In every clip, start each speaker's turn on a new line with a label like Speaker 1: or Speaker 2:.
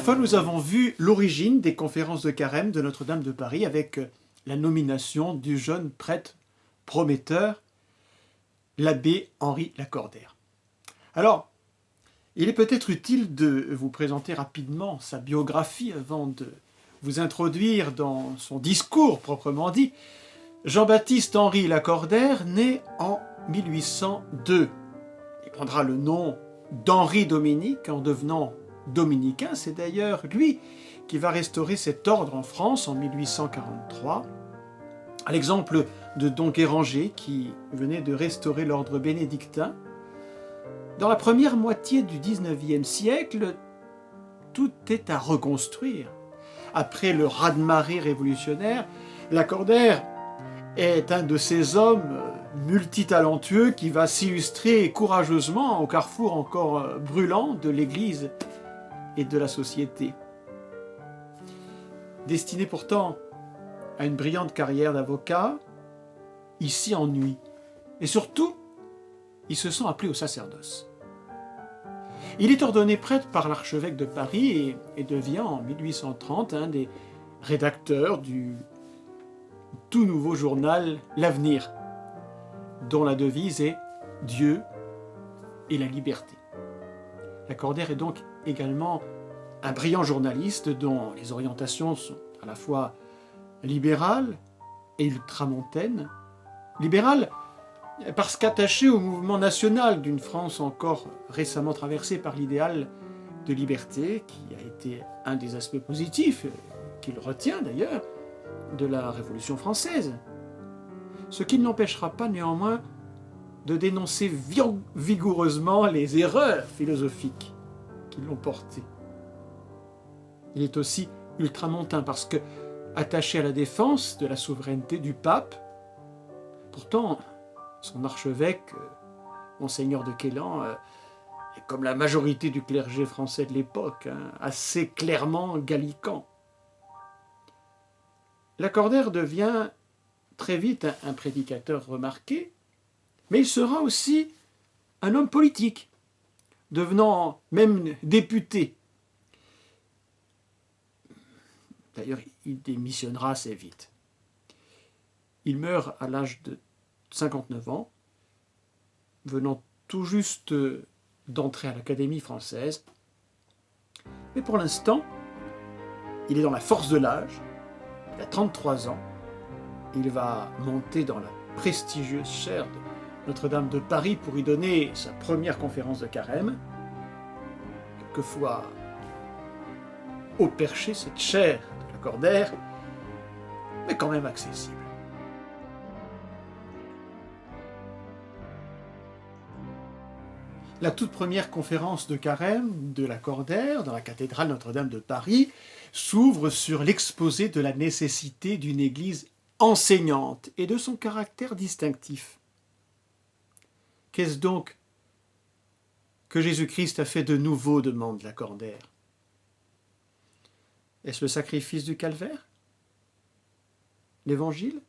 Speaker 1: fois, nous avons vu l'origine des conférences de carême de Notre-Dame de Paris avec la nomination du jeune prêtre prometteur, l'abbé Henri Lacordaire. Alors, il est peut-être utile de vous présenter rapidement sa biographie avant de vous introduire dans son discours proprement dit. Jean-Baptiste Henri Lacordaire naît en 1802. Il prendra le nom d'Henri Dominique en devenant dominicain. C'est d'ailleurs lui qui va restaurer cet ordre en France en 1843, à l'exemple de Don Guéranger qui venait de restaurer l'ordre bénédictin. Dans la première moitié du XIXe siècle, tout est à reconstruire. Après le raz-de-marée révolutionnaire, Lacordaire est un de ces hommes multitalentueux qui va s'illustrer courageusement au carrefour encore brûlant de l'Église et de la société. Destiné pourtant à une brillante carrière d'avocat, il s'y ennuie. Et surtout, il se sent appelé au sacerdoce. Il est ordonné prêtre par l'archevêque de Paris et devient en 1830 un des rédacteurs du tout nouveau journal L'Avenir, dont la devise est « Dieu et la liberté ». Lacordaire est donc également un brillant journaliste dont les orientations sont à la fois libérales et ultramontaines. Libérales parce qu'attaché au mouvement national d'une France encore récemment traversée par l'idéal de liberté, qui a été un des aspects positifs, qu'il retient d'ailleurs, de la Révolution française. Ce qui ne l'empêchera pas néanmoins de dénoncer vigoureusement les erreurs philosophiques qui l'ont porté. Il est aussi ultramontain parce que, attaché à la défense de la souveraineté du pape, pourtant son archevêque, Monseigneur de Quélan, est comme la majorité du clergé français de l'époque, assez clairement gallican. Lacordaire devient très vite un prédicateur remarqué, mais il sera aussi un homme politique, devenant même député. D'ailleurs, il démissionnera assez vite. Il meurt à l'âge de 59 ans, venant tout juste d'entrer à l'Académie française. Mais pour l'instant, il est dans la force de l'âge, il a 33 ans, il va monter dans la prestigieuse chaire de Notre-Dame de Paris pour y donner sa première conférence de carême. Quelquefois au perché, cette chaire de Lacordaire, mais quand même accessible. La toute première conférence de carême de Lacordaire, dans la cathédrale Notre-Dame de Paris, s'ouvre sur l'exposé de la nécessité d'une Église enseignante et de son caractère distinctif. Qu'est-ce donc que Jésus-Christ a fait de nouveau, demande Lacordaire. Est-ce le sacrifice du calvaire? L'Évangile?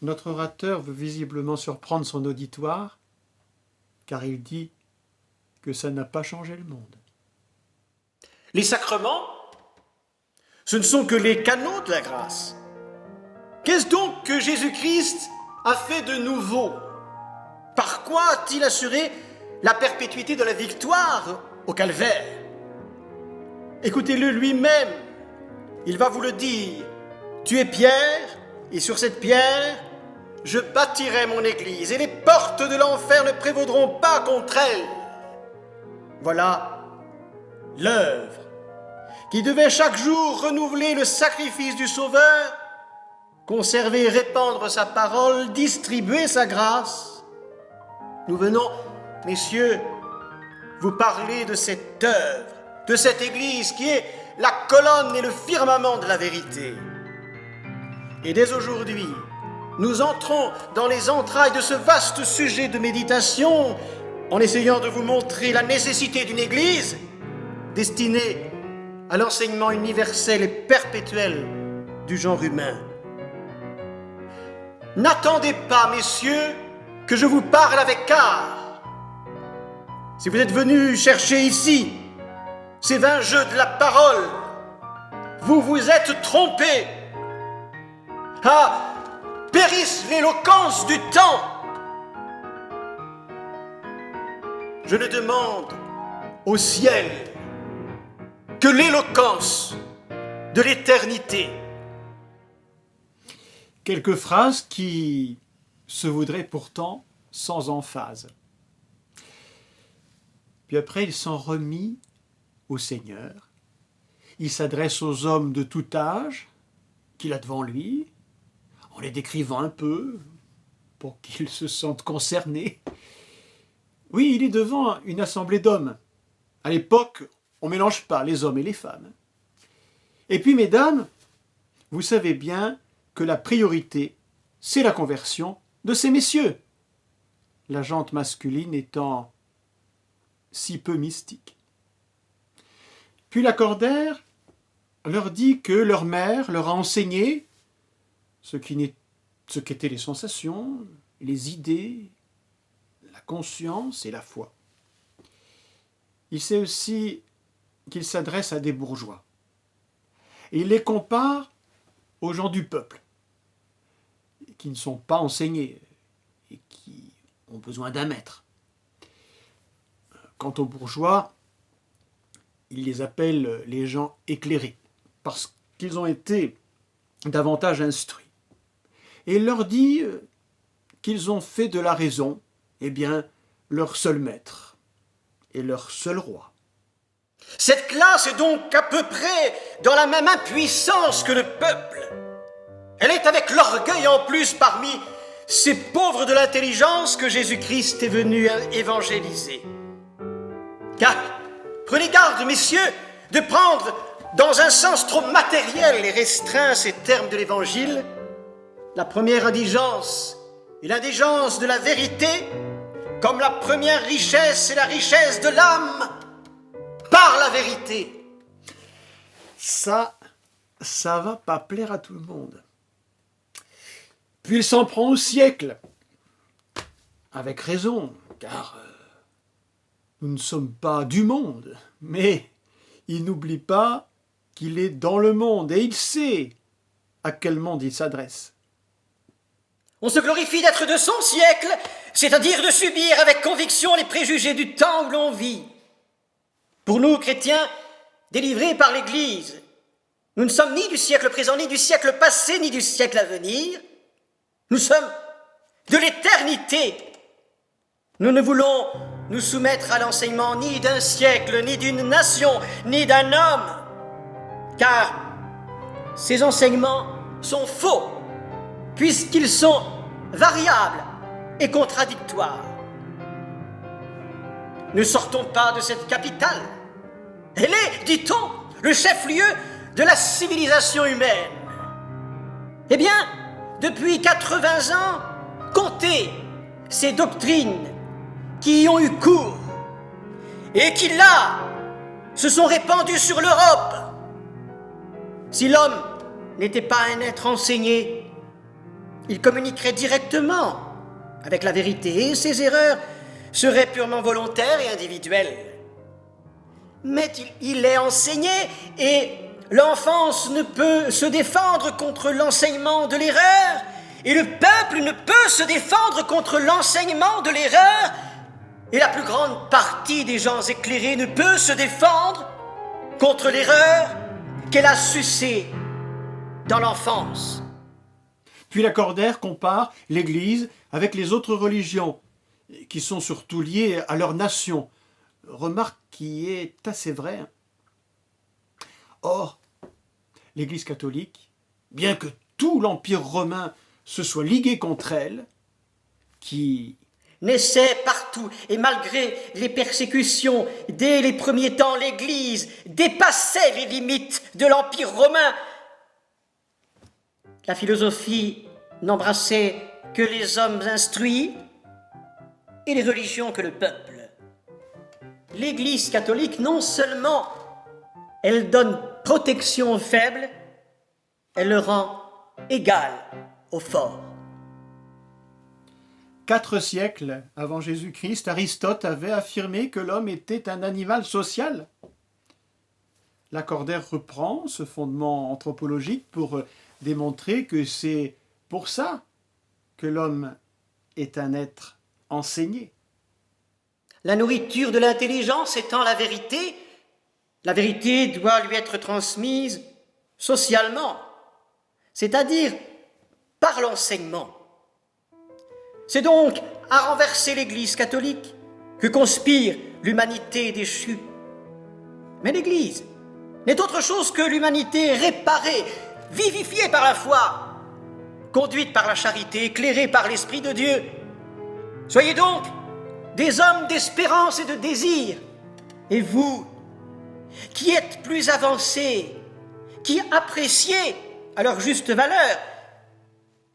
Speaker 1: Notre orateur veut visiblement surprendre son auditoire, car il dit que ça n'a pas changé le monde.
Speaker 2: Les sacrements, ce ne sont que les canaux de la grâce. Qu'est-ce donc que Jésus-Christ a fait de nouveau? Par quoi a-t-il assuré la perpétuité de la victoire au calvaire? Écoutez-le lui-même, il va vous le dire. Tu es Pierre, et sur cette pierre, je bâtirai mon église, et les portes de l'enfer ne prévaudront pas contre elle. Voilà l'œuvre qui devait chaque jour renouveler le sacrifice du Sauveur, conserver et répandre sa parole, distribuer sa grâce. Nous venons, messieurs, vous parler de cette œuvre, de cette église qui est la colonne et le firmament de la vérité. Et dès aujourd'hui, nous entrons dans les entrailles de ce vaste sujet de méditation en essayant de vous montrer la nécessité d'une Église destinée à l'enseignement universel et perpétuel du genre humain. N'attendez pas, messieurs, que je vous parle avec art. Si vous êtes venus chercher ici ces vains jeux de la parole. Vous vous êtes trompés. Ah, périsse l'éloquence du temps. Je ne demande au ciel que l'éloquence de l'éternité.
Speaker 1: Quelques phrases qui se voudraient pourtant sans emphase. Puis après, il s'en remit au Seigneur. Il s'adresse aux hommes de tout âge qu'il a devant lui, en les décrivant un peu, pour qu'ils se sentent concernés. Oui, il est devant une assemblée d'hommes. À l'époque, on ne mélange pas les hommes et les femmes. Et puis, mesdames, vous savez bien que la priorité, c'est la conversion de ces messieurs, la gente masculine étant si peu mystique. Puis Lacordaire leur dit que leur mère leur a enseigné ce qu'étaient les sensations, les idées, la conscience et la foi. Il sait aussi qu'il s'adresse à des bourgeois. Et il les compare aux gens du peuple, qui ne sont pas enseignés et qui ont besoin d'un maître. Quant aux bourgeois, il les appelle les gens éclairés, parce qu'ils ont été davantage instruits. Et il leur dit qu'ils ont fait de la raison, leur seul maître et leur seul roi.
Speaker 2: Cette classe est donc à peu près dans la même impuissance que le peuple. Elle est avec l'orgueil en plus parmi ces pauvres de l'intelligence que Jésus-Christ est venu évangéliser. Car prenez garde, messieurs, de prendre dans un sens trop matériel et restreint ces termes de l'Évangile. La première indigence et l'indigence de la vérité, comme la première richesse et la richesse de l'âme, par la vérité.
Speaker 1: Ça va pas plaire à tout le monde. Puis il s'en prend au siècle, avec raison, car nous ne sommes pas du monde, mais il n'oublie pas qu'il est dans le monde et il sait à quel monde il s'adresse.
Speaker 2: On se glorifie d'être de son siècle, c'est-à-dire de subir avec conviction les préjugés du temps où l'on vit. Pour nous, chrétiens, délivrés par l'Église, nous ne sommes ni du siècle présent, ni du siècle passé, ni du siècle à venir. Nous sommes de l'éternité. Nous ne voulons nous soumettre à l'enseignement ni d'un siècle, ni d'une nation, ni d'un homme, car ces enseignements sont faux, puisqu'ils sont variables et contradictoires. Ne sortons pas de cette capitale. Elle est, dit-on, le chef-lieu de la civilisation humaine. Eh bien, depuis 80 ans, comptez ces doctrines qui y ont eu cours et qui, là, se sont répandues sur l'Europe. Si l'homme n'était pas un être enseigné, il communiquerait directement avec la vérité et ses erreurs seraient purement volontaires et individuelles. Mais il est enseigné et l'enfance ne peut se défendre contre l'enseignement de l'erreur et le peuple ne peut se défendre contre l'enseignement de l'erreur et la plus grande partie des gens éclairés ne peut se défendre contre l'erreur qu'elle a sucée dans l'enfance.
Speaker 1: Puis Lacordaire compare l'Église avec les autres religions, qui sont surtout liées à leur nation. Remarque qui est assez vraie. Or, l'Église catholique, bien que tout l'Empire romain se soit ligué contre elle, qui
Speaker 2: naissait partout, et malgré les persécutions, dès les premiers temps, l'Église dépassait les limites de l'Empire romain. La philosophie n'embrassait que les hommes instruits et les religions que le peuple. L'Église catholique, non seulement elle donne protection aux faibles, elle le rend égal aux forts.
Speaker 1: 4 siècles avant Jésus-Christ, Aristote avait affirmé que l'homme était un animal social. Lacordaire reprend ce fondement anthropologique pour démontrer que c'est pour ça que l'homme est un être enseigné.
Speaker 2: La nourriture de l'intelligence étant la vérité doit lui être transmise socialement, c'est-à-dire par l'enseignement. C'est donc à renverser l'Église catholique que conspire l'humanité déchue. Mais l'Église n'est autre chose que l'humanité réparée, vivifiée par la foi, conduite par la charité, éclairée par l'Esprit de Dieu. Soyez donc des hommes d'espérance et de désir. Et vous, qui êtes plus avancés, qui appréciez à leur juste valeur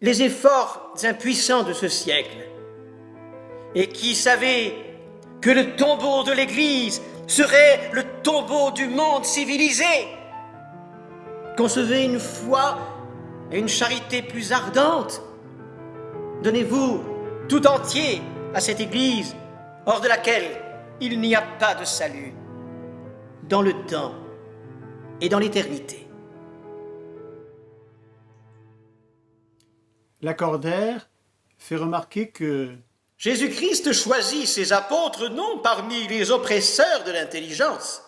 Speaker 2: les efforts impuissants de ce siècle, et qui savez que le tombeau de l'Église serait le tombeau du monde civilisé, concevez une foi et une charité plus ardentes. Donnez-vous tout entier à cette Église, hors de laquelle il n'y a pas de salut, dans le temps et dans l'éternité.
Speaker 1: Lacordaire fait remarquer que
Speaker 2: Jésus-Christ choisit ses apôtres non parmi les oppresseurs de l'intelligence,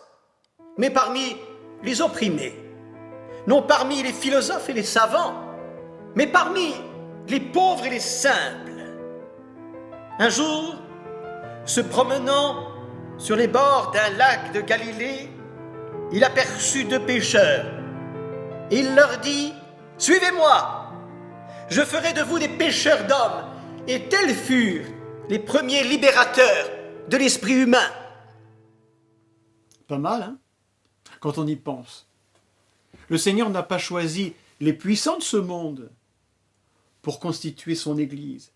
Speaker 2: mais parmi les opprimés, non parmi les philosophes et les savants, mais parmi les pauvres et les simples. Un jour, se promenant sur les bords d'un lac de Galilée, il aperçut 2 pécheurs. Il leur dit « Suivez-moi, je ferai de vous des pêcheurs d'hommes. » Et tels furent les premiers libérateurs de l'esprit humain.
Speaker 1: pas mal, hein, quand on y pense. Le Seigneur n'a pas choisi les puissants de ce monde pour constituer son Église.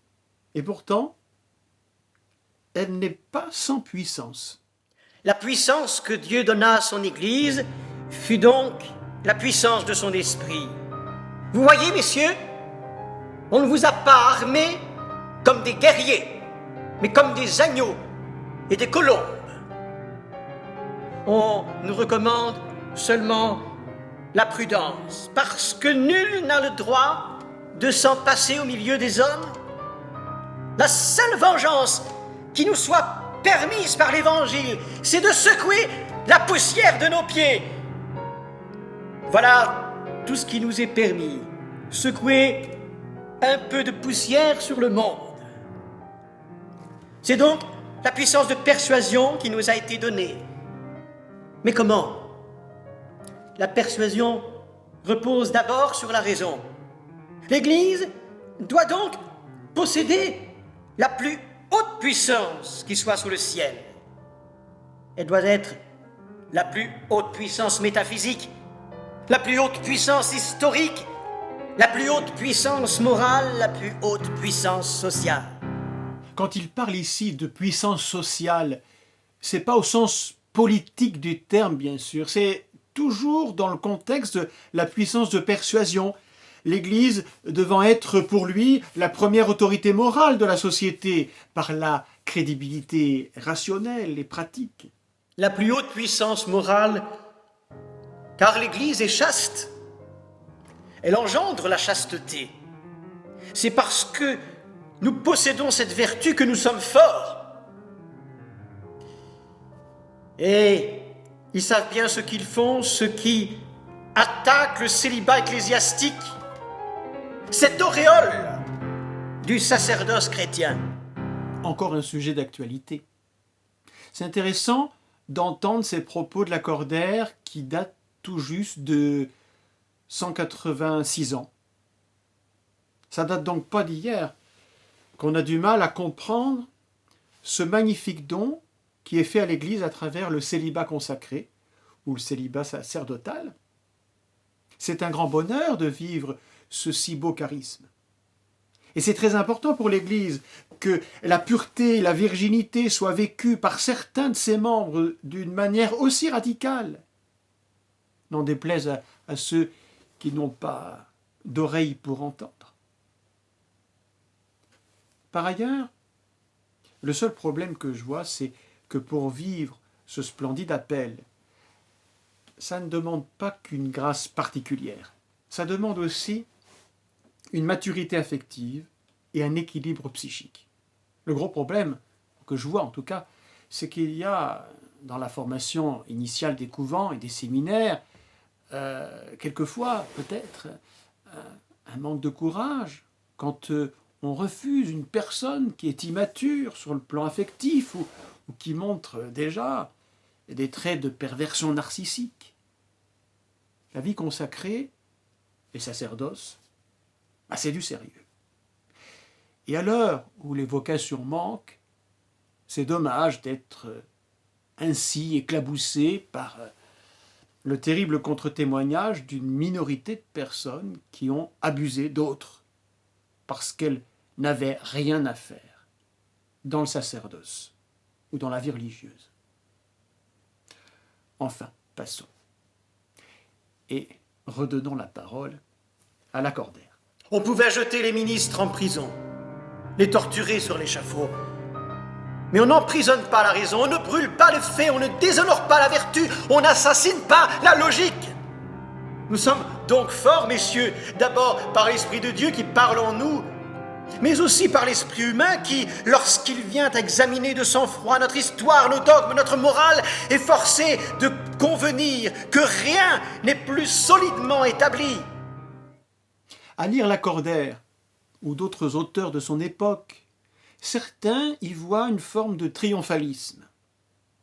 Speaker 1: Et pourtant, elle n'est pas sans puissance.
Speaker 2: La puissance que Dieu donna à son Église fut donc la puissance de son esprit. Vous voyez, messieurs, on ne vous a pas armés comme des guerriers, mais comme des agneaux et des colombes. On nous recommande seulement la prudence, parce que nul n'a le droit de s'en passer au milieu des hommes. La seule vengeance qui nous soit permise par l'Évangile, c'est de secouer la poussière de nos pieds. Voilà tout ce qui nous est permis, secouer un peu de poussière sur le monde. C'est donc la puissance de persuasion qui nous a été donnée. Mais comment ? La persuasion repose d'abord sur la raison. L'Église doit donc posséder la plus haute puissance qui soit sous le ciel. Elle doit être la plus haute puissance métaphysique, la plus haute puissance historique, la plus haute puissance morale, la plus haute puissance sociale.
Speaker 1: Quand il parle ici de puissance sociale, c'est pas au sens politique du terme, bien sûr, c'est toujours dans le contexte de la puissance de persuasion, l'Église devant être pour lui la première autorité morale de la société par la crédibilité rationnelle et pratique.
Speaker 2: La plus haute puissance morale, car l'Église est chaste. Elle engendre la chasteté. C'est parce que nous possédons cette vertu que nous sommes forts. Et ils savent bien ce qu'ils font, ceux qui attaquent le célibat ecclésiastique, cette auréole du sacerdoce chrétien.
Speaker 1: Encore un sujet d'actualité. C'est intéressant d'entendre ces propos de Lacordaire qui datent tout juste de 186 ans. Ça date donc pas d'hier qu'on a du mal à comprendre ce magnifique don qui est fait à l'Église à travers le célibat consacré ou le célibat sacerdotal. C'est un grand bonheur de vivre ce si beau charisme. Et c'est très important pour l'Église que la pureté, la virginité soient vécues par certains de ses membres d'une manière aussi radicale. N'en déplaise à ceux qui n'ont pas d'oreilles pour entendre. Par ailleurs, le seul problème que je vois, c'est que pour vivre ce splendide appel ça ne demande pas qu'une grâce particulière. Ça demande aussi une maturité affective et un équilibre psychique. Le gros problème, que je vois en tout cas, c'est qu'il y a, dans la formation initiale des couvents et des séminaires, quelquefois peut-être un manque de courage quand on refuse une personne qui est immature sur le plan affectif ou qui montre déjà des traits de perversion narcissique. La vie consacrée, les sacerdoces, c'est du sérieux. Et à l'heure où les vocations manquent, c'est dommage d'être ainsi éclaboussé par le terrible contre-témoignage d'une minorité de personnes qui ont abusé d'autres parce qu'elles n'avaient rien à faire dans le sacerdoce ou dans la vie religieuse. Enfin, passons. Et redonnons la parole à Lacordaire.
Speaker 2: On pouvait jeter les ministres en prison, les torturer sur l'échafaud. Mais on n'emprisonne pas la raison, on ne brûle pas les faits, on ne déshonore pas la vertu, on n'assassine pas la logique. Nous sommes donc forts, messieurs, d'abord par l'Esprit de Dieu qui parle en nous, mais aussi par l'esprit humain qui, lorsqu'il vient examiner de sang-froid notre histoire, nos dogmes, notre morale, est forcé de convenir que rien n'est plus solidement établi.
Speaker 1: À lire Lacordaire ou d'autres auteurs de son époque, certains y voient une forme de triomphalisme.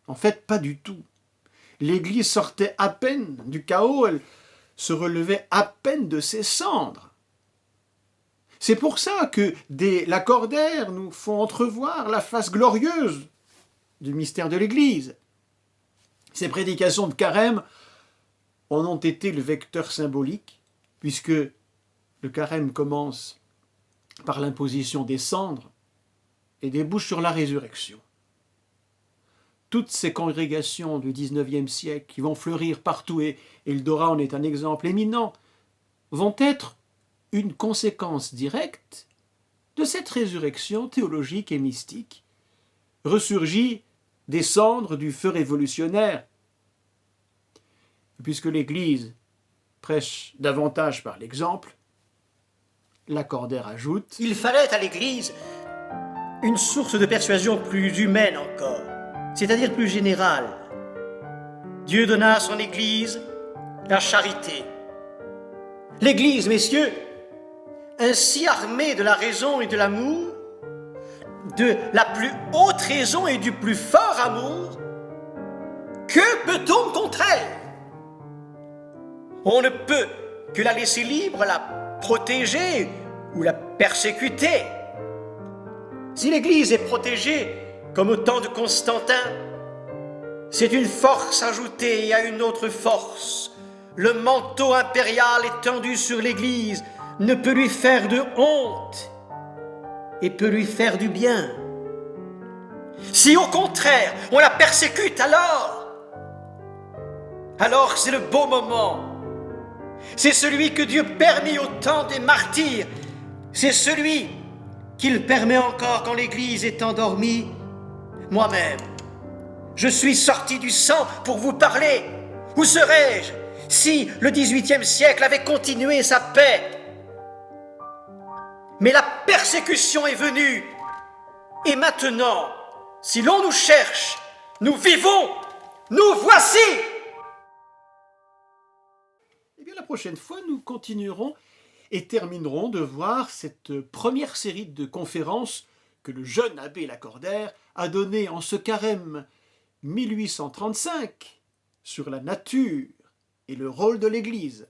Speaker 1: En fait, pas du tout. L'Église sortait à peine du chaos, elle se relevait à peine de ses cendres. C'est pour ça que des Lacordaire nous font entrevoir la face glorieuse du mystère de l'Église. Ces prédications de Carême en ont été le vecteur symbolique, puisque le Carême commence par l'imposition des cendres et débouche sur la résurrection. Toutes ces congrégations du XIXe siècle qui vont fleurir partout, et le Dora en est un exemple éminent, vont être une conséquence directe de cette résurrection théologique et mystique, ressurgie des cendres du feu révolutionnaire. Puisque l'Église prêche davantage par l'exemple, Lacordaire ajoute :
Speaker 2: Il fallait à l'Église une source de persuasion plus humaine encore, c'est-à-dire plus générale. Dieu donna à son Église la charité. L'Église, messieurs, ainsi armée de la raison et de l'amour, de la plus haute raison et du plus fort amour, que peut-on contre elle ? On ne peut que la laisser libre, la protéger ou la persécuter. Si l'Église est protégée, comme au temps de Constantin, c'est une force ajoutée à une autre force. Le manteau impérial étendu sur l'Église ne peut lui faire de honte et peut lui faire du bien. Si au contraire on la persécute, alors c'est le beau moment. C'est celui que Dieu permit au temps des martyrs. C'est celui qu'il permet encore quand l'Église est endormie. Moi-même, je suis sorti du sang pour vous parler. Où serais-je si le XVIIIe siècle avait continué sa paix ? Mais la persécution est venue. Et maintenant, si l'on nous cherche, nous vivons, nous voici.
Speaker 1: Eh bien, la prochaine fois, nous continuerons et terminerons de voir cette première série de conférences que le jeune abbé Lacordaire a donné en ce carême 1835 sur la nature et le rôle de l'Église.